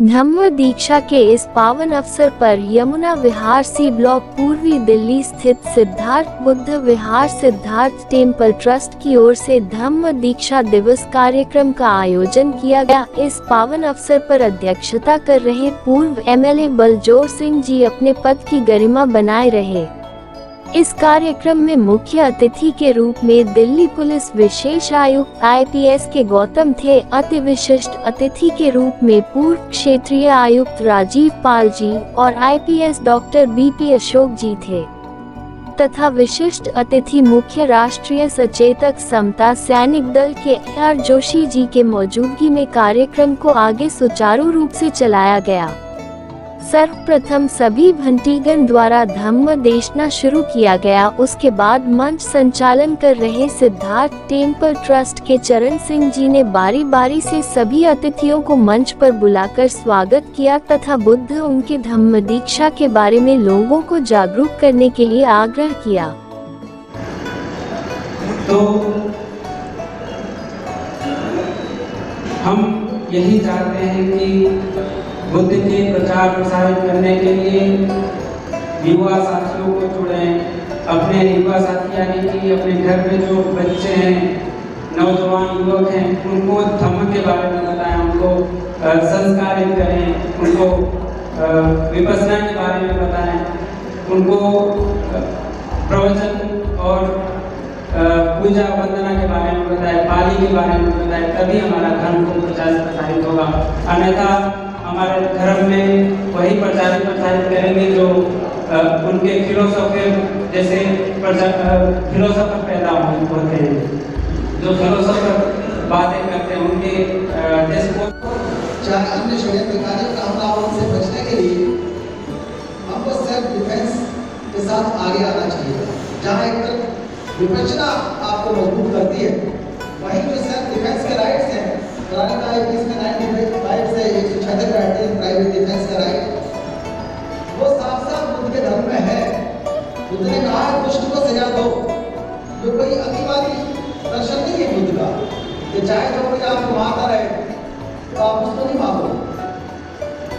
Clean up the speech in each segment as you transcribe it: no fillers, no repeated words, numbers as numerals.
धम्म दीक्षा के इस पावन अवसर पर यमुना विहार सी ब्लॉक पूर्वी दिल्ली स्थित सिद्धार्थ बुद्ध विहार सिद्धार्थ टेम्पल ट्रस्ट की ओर से धम्म दीक्षा दिवस कार्यक्रम का आयोजन किया गया। इस पावन अवसर पर अध्यक्षता कर रहे पूर्व एमएलए बलजोर सिंह जी अपने पद की गरिमा बनाए रहे। इस कार्यक्रम में मुख्य अतिथि के रूप में दिल्ली पुलिस विशेष आयुक्त आईपीएस के गौतम थे। अति विशिष्ट अतिथि के रूप में पूर्व क्षेत्रीय आयुक्त राजीव पाल जी और आईपीएस डॉक्टर बीपी अशोक जी थे तथा विशिष्ट अतिथि मुख्य राष्ट्रीय सचेतक समता सैनिक दल के आर जोशी जी के मौजूदगी में कार्यक्रम को आगे सुचारू रूप से चलाया गया। सर्वप्रथम सभी भंटीगण द्वारा धम्म देशना शुरू किया गया। उसके बाद मंच संचालन कर रहे सिद्धार्थ टेम्पल ट्रस्ट के चरण सिंह जी ने बारी बारी से सभी अतिथियों को मंच पर बुलाकर स्वागत किया तथा बुद्ध उनके धम्म दीक्षा के बारे में लोगों को जागरूक करने के लिए आग्रह किया। तो हम यही चाहते हैं कि बुद्ध के प्रचार प्रसारित करने के लिए युवा साथियों को जुड़ें। अपने युवा साथी यानी कि अपने घर में जो बच्चे हैं, नौजवान युवक हैं, उनको धम्म के बारे में बताएं, उनको संस्कारित करें, उनको विपश्यना के बारे में बताएं, उनको प्रवचन और पूजा वंदना के बारे में बताएं, पाली के बारे में बताएं, तभी हमारा धर्म को प्रचार प्रसारित होगा। अन्यथा हमारे धर्म में वही प्रचारित करेंगे जो उनके फिलोसोफर जैसे फिलोसोफर पैदा होते हैं, जो फिलोसोफर बातें करते हैं, उनके जैसे चाहे अन्य षड्यंत्रकारी कामनाओं से बचने के लिए हमको सेल्फ डिफेंस के साथ आगे आना चाहिए। जहाँ एक तरफ विपचना आपको मजबूत करती है, वहीं जो सेल्फ डिफेंस के राइट्स हैं, पुरानी कानून इसमें 95 से 176 प्राइवेट डिफेंस का राइट, वो साफ साफ बुद्ध के धर्म में है। बुद्ध ने कहा है दुष्ट को सजा दो। जो कोई अतिवादी दर्शन नहीं है बुद्ध का कि चाहे जो कोई आपको मारता रहे तो आप उसको नहीं मारो,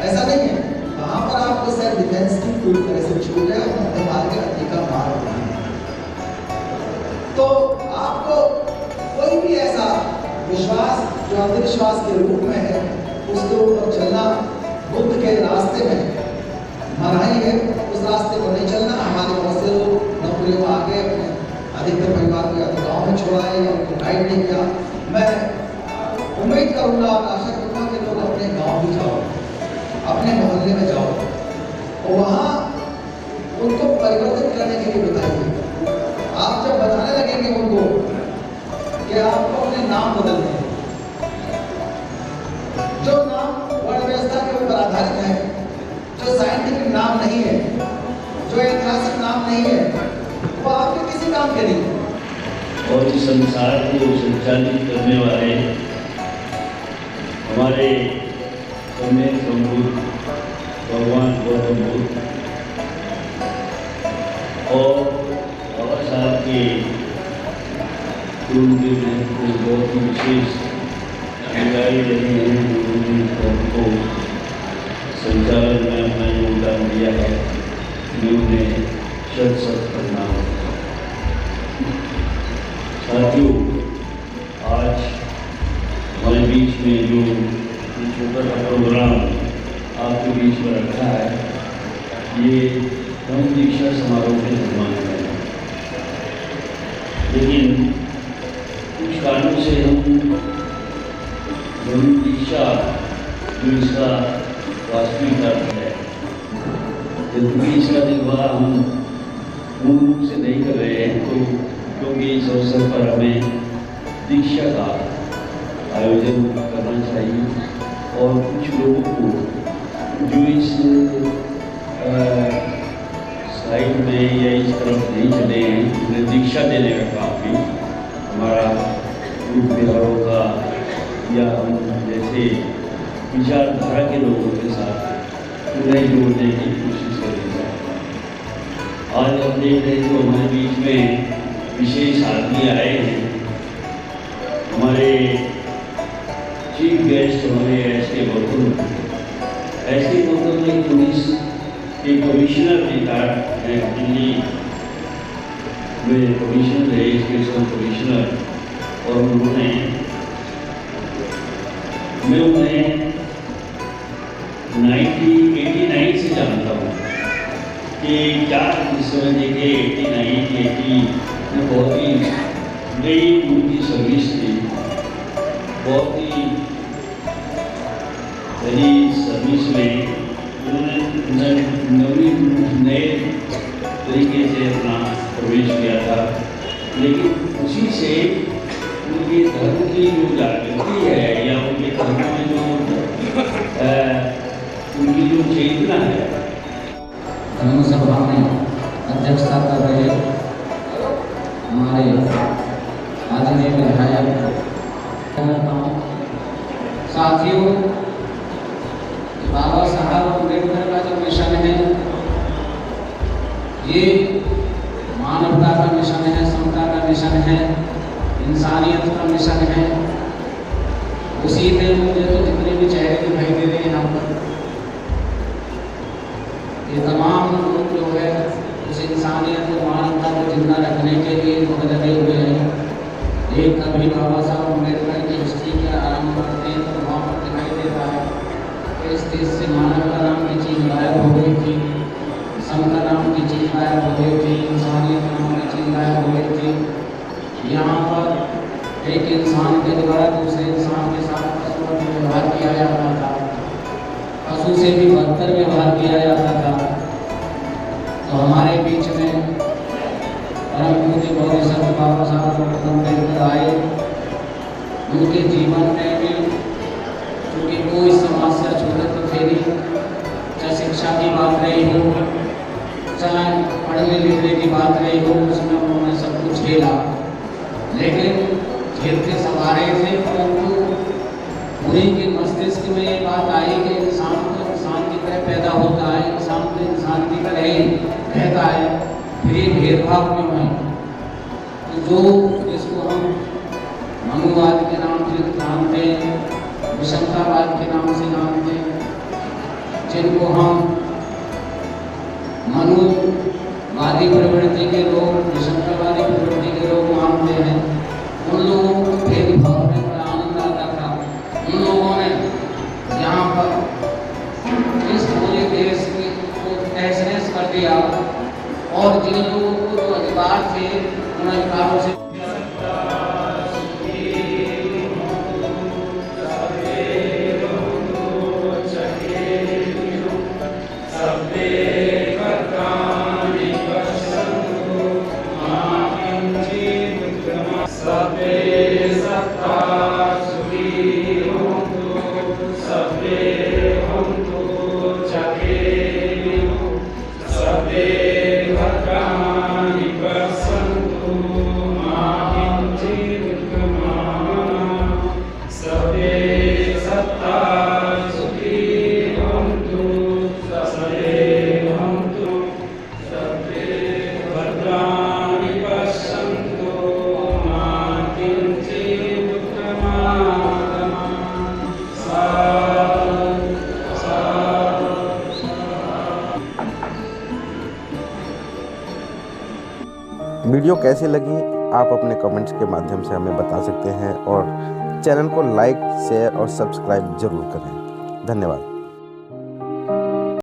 ऐसा नहीं है। वहाँ पर आपको सेल्फ डिफेंस की पूरी तरह से छूट है, मध्य मार्ग के अधिकार मार्ग नहीं है। तो आपको कोई भी ऐसा विश्वास जो अंधविश्वास के रूप में है, उसके ऊपर चलना बुद्ध के रास्ते में मनाही है। उस रास्ते पर नहीं चलना। हमारे बहुत से लोग नौकरियों में आगे अपने अधिकतर परिवार को या तो गाँव में छोड़ा है या उनको गाइड नहीं किया। मैं उम्मीद करूँगा और आशा करूँगा कि लोग अपने गाँव भी जाओ, अपने मोहल्ले में जाओ और वहाँ उनको परिवर्तित करने के लिए बताइए। आप जब बताने लगेंगे उनको कि आपको अपने नाम बदलने हैं, जो नाम वर्ण व्यवस्था के ऊपर आधारित है, जो साइंटिफिक नाम नहीं है, जो ऐतिहासिक नाम नहीं है, वो आपके किसी काम के नहीं है। और इस संसार को संचालित करने वाले हमारे सम्यक संबुद्ध भगवान गौतम बुद्ध और बाबा साहब के उनके को बहुत ही विशेष जानकारी रहे हैं। उनको संचालन में अपना योगदान दिया है, मैं उन्हें शत प्रणाम। साथियों, आज हमारे बीच में जो छोटा सा प्रोग्राम आपके बीच में रखा है, ये धम्म दीक्षा समारोह के समान है। लेकिन कुछ कारणों से हम धम्म दीक्षा जो इसका वास्तविक अर्थ है, यद्यपि इसका निर्वाह हम मूल रूप से नहीं कर रहे हैं, तो क्योंकि इस अवसर पर हमें दीक्षा का आयोजन करना चाहिए और कुछ लोगों को जो इस साइड में या इस तरफ नहीं चले हैं, उन्हें दीक्षा देने का काम भी हमारा ग्रुप बिहारों का या हम जैसे विचारधारा के लोगों के साथ उन्हें जोड़ने की कोशिश करनी चाहिए। आज हम देख रहे हैं तो हमारे बीच में विशेष आदमी आए हैं। हमारे चीफ गेस्ट हमारे एस के बकुल ऐसे मतलब में पुलिस के कमिश्नर ने दिल्ली में कमिश्नर है, एजुकेशन कमिश्नर, और उन्होंने मैं उन्हें 1989 से जानता हूँ कि क्या इस समय देखे 89 में बहुत ही नई उनकी सर्विस थी, बहुत ही नई सर्विस में उन्होंने नए तरीके से अपना प्रवेश किया था। लेकिन उसी से उनके धर्म की जो जागृति है या उनके धर्म में जो उनकी जो चेतना है, धर्म सभा में अध्यक्षता कर रहे हमारे आदरणीय विधायक साथियों, बाबा साहब अम्बेडकर का जो मिशन है ये मानवता का मिशन है, समता का मिशन है, इंसानियत का मिशन है। उसी में मुझे तो जितने भी चेहरे दिखाई दे रहे हैं यहाँ पर, ये तमाम लोग जो है उस इंसानियत और मानवता को जिंदा रखने के लिए बहुत लगे हुए हैं। एक कभी बाबा साहब अम्बेडकर की हिस्ट्री के आरंभ करते हैं तो वहाँ पर दिखाई देता है कि इस देश से मानवता नाम की चीज़ गायब हो गई थी, समता नाम की चीज़ गायब हो गई थी, इंसानियत नाम की चीज़ गायब हो गई थी। यहाँ पर एक इंसान के द्वारा दूसरे इंसान के साथ पशुओं का व्यवहार किया जाता था, पशु से भी बदतर व्यवहार किया जाता था। तो हमारे बीच में परम पूज्य गौरी संत बाबा साहब अम्बेडकर आए। उनके जीवन में भी क्योंकि कोई समस्या छूटत तो थे नहीं, चाहे शिक्षा की बात रही हो, चाहे पढ़ने लिखने की बात रही हो, उसमें उन्होंने सब कुछ झेला। लेकिन झेलते सवारे थे, परंतु उन्हीं के मस्तिष्क में ये बात आई कि इंसान को इंसान की तरह पैदा होता है, इंसान को इंसान की तरह ही रहता है, फिर ये भेदभाव क्यों है। तो जो जिसको हम मनुवाद के नाम से जानते हैं, विषमतावाद के नाम से जानते हैं, जिनको हम मनुवादी प्रवृत्ति के लोग, विषमतावादी प्रवृत्ति के लोग मानते हैं, उन लोगों को भेदभाव में बड़ा आनंद आता था। उन लोगों ने यहाँ पर इस पूरे देश को तहस-नहस कर दिया और जिन लोगों को जो अधिकार थे उन अधिकारों से वीडियो कैसी लगी आप अपने कमेंट्स के माध्यम से हमें बता सकते हैं और चैनल को लाइक, शेयर और सब्सक्राइब जरूर करें। धन्यवाद।